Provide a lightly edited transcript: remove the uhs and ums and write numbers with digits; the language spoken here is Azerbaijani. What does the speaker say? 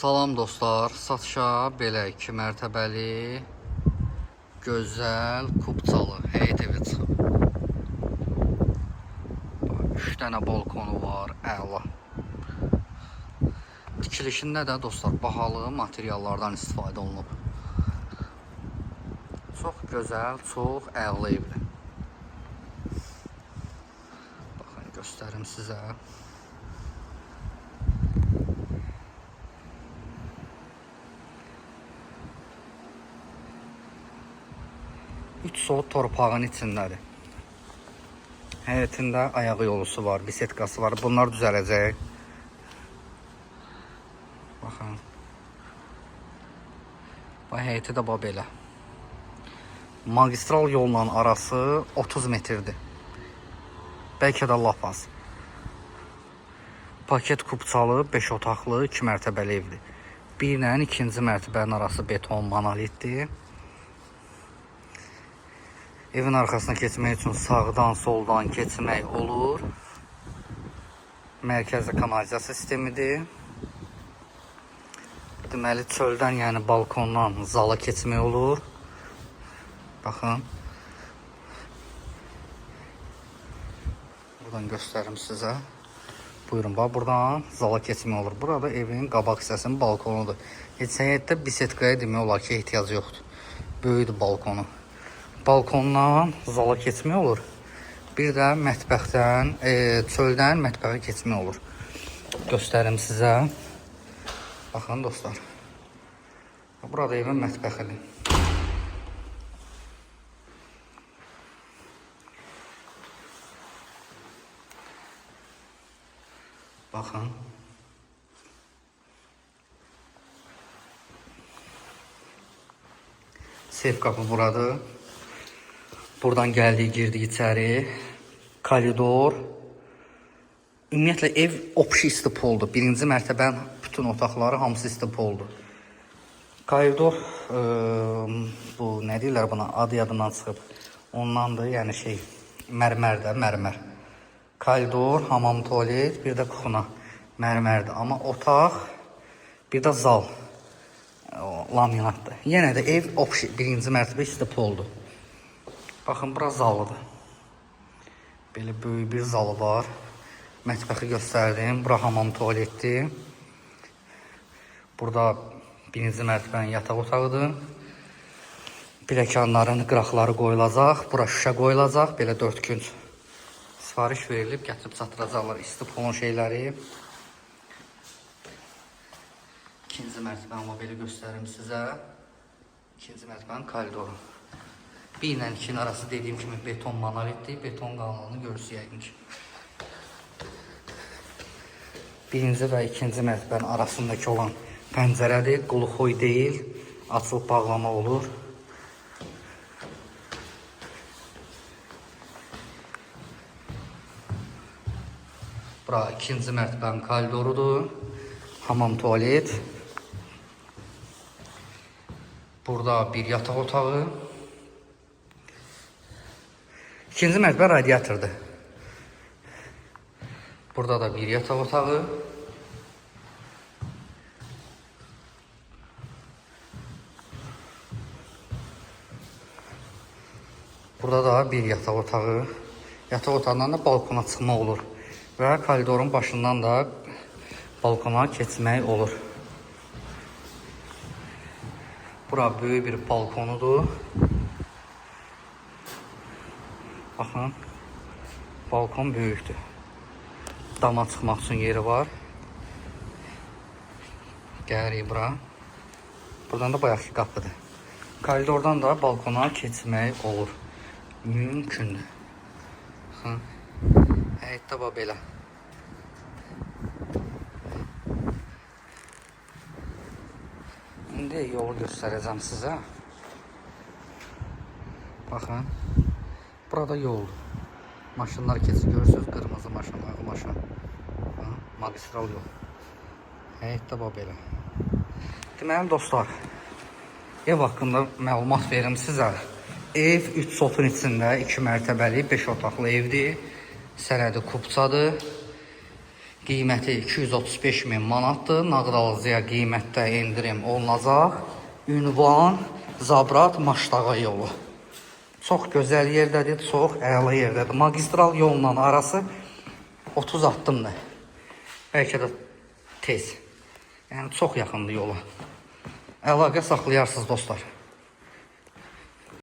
Salam dostlar, satışa belə 2 mərtəbəli, gözəl, kubçalı həyət evi çıxıb. 3 dənə balkonu var, əla. Tikilişində də dostlar, bahalı materiallardan istifadə olunub. Çox gözəl, çox əla evdir. Baxın, göstərim sizə. Üç sot torpağın içindədir. Həyətində ayağı yolusu var, bisetkası var. Bunlar düzələcək. Baxın. Bu həyəti də belə. Magistral yolla arası 30 metrdir. Bəlkə də lap az. Paket kubçalı, 5 otaqlı, 2 mərtəbəli evdir. Bir ilə ikinci mərtəbənin arası beton monolitdir. Evin arxasına keçmək üçün sağdan, soldan keçmək olur. Mərkəzdə kanalizasiya sistemidir. Deməli, çöldən, yəni balkondan zala keçmək olur. Baxın. Buradan göstərim sizə. Buyurun, bax, buradan zala keçmək olur. Burada evin qabaq hissəsinin balkonudur. Heç həyətdə bisetkaya demək olar ki, ehtiyac yoxdur. Böyüdür balkonu. Balkondan zala keçmək olur. Bir də mətbəxdən, çöldən mətbəxə keçmək olur. Göstərim sizə. Baxın dostlar. Burada evin mətbəxidir. Baxın. Seyf qapı buradır. Buradan gəldik, girdik içəri. Koridor. Ümumiyyətlə ev opşi istipoldur. Birinci mərtəbənin bütün otaqları hamısı istipoldur. Koridor, bu nə deyirlər buna, adı yadından çıxıb. Ondandır, yəni mərmərdə, mərmər. Koridor, hamam, tualet, bir də kuxuna mərmərdir. Amma otaq, bir də zal laminatdır. Yenə də ev opşi, birinci mərtəbə istipoldur. Baxın, bura zalıdır. Belə böyük bir zalı var. Mətbəxi göstərdim. Bura hamam, tualetdir. Burada birinci mərtəbənin yataq otağıdır. Pilləkənlərin qıraqları qoyulacaq. Bura şüşə qoyulacaq. Belə 4 gün sifariş verilib, gətirib çatdıracaqlar istipolun şeyləri. İkinci mərtəbəni belə göstərim sizə. İkinci mərtəbənin koridoru. Bir ilə ikinin arası dediyim kimi beton monolitdir. Beton qalınlığını görürsünüz yəqin ki. Birinci və ikinci mərtəbənin arasındakı olan pəncərədir. Quluxoy deyil. Açılıb bağlama olur. Bura ikinci mərtəbənin koridorudur. Hamam, tualet. Burada bir yataq otağı. İkinci mərtəbə radiatordur. Burada da bir yataq otağı. Burada da bir yataq otağı. Yataq otağından da balkona çıxmaq olur. Və koridorun başından da balkona keçmək olur. Bura böyük bir balkonudur. Baxın, balkon böyükdür. Dama çıxmaq üçün yeri var. Gəlirik bura. Buradan da bayaqki qapıdır. Koridordan da balkona keçmək olur. Mümkündür. Baxın, həyətdə bax belə. İndi yolu göstərəcəm sizə. Baxın. Burada yol. Maşınlar keçir, görürsünüz. Qırmızı maşın, ağ maşın. Magistral yol. Həyətdə bax belə. Deməli dostlar, ev haqqında məlumat verim sizə. Ev 3 sotun içində 2 mərtəbəli, 5 otaqlı evdir. Sənədi kubçadır. Qiyməti 235.000 manatdır. Nağdalıcıya qiymətdə endirim olunacaq. Ünvan Zabrat Maştağa yolu. Çox gözəl yerdədir, çox əla yerdədir. Magistral yolla arası 30 addımdır. Bəlkə də tez. Yəni çox yaxındır yola. Əlaqə saxlayarsınız dostlar.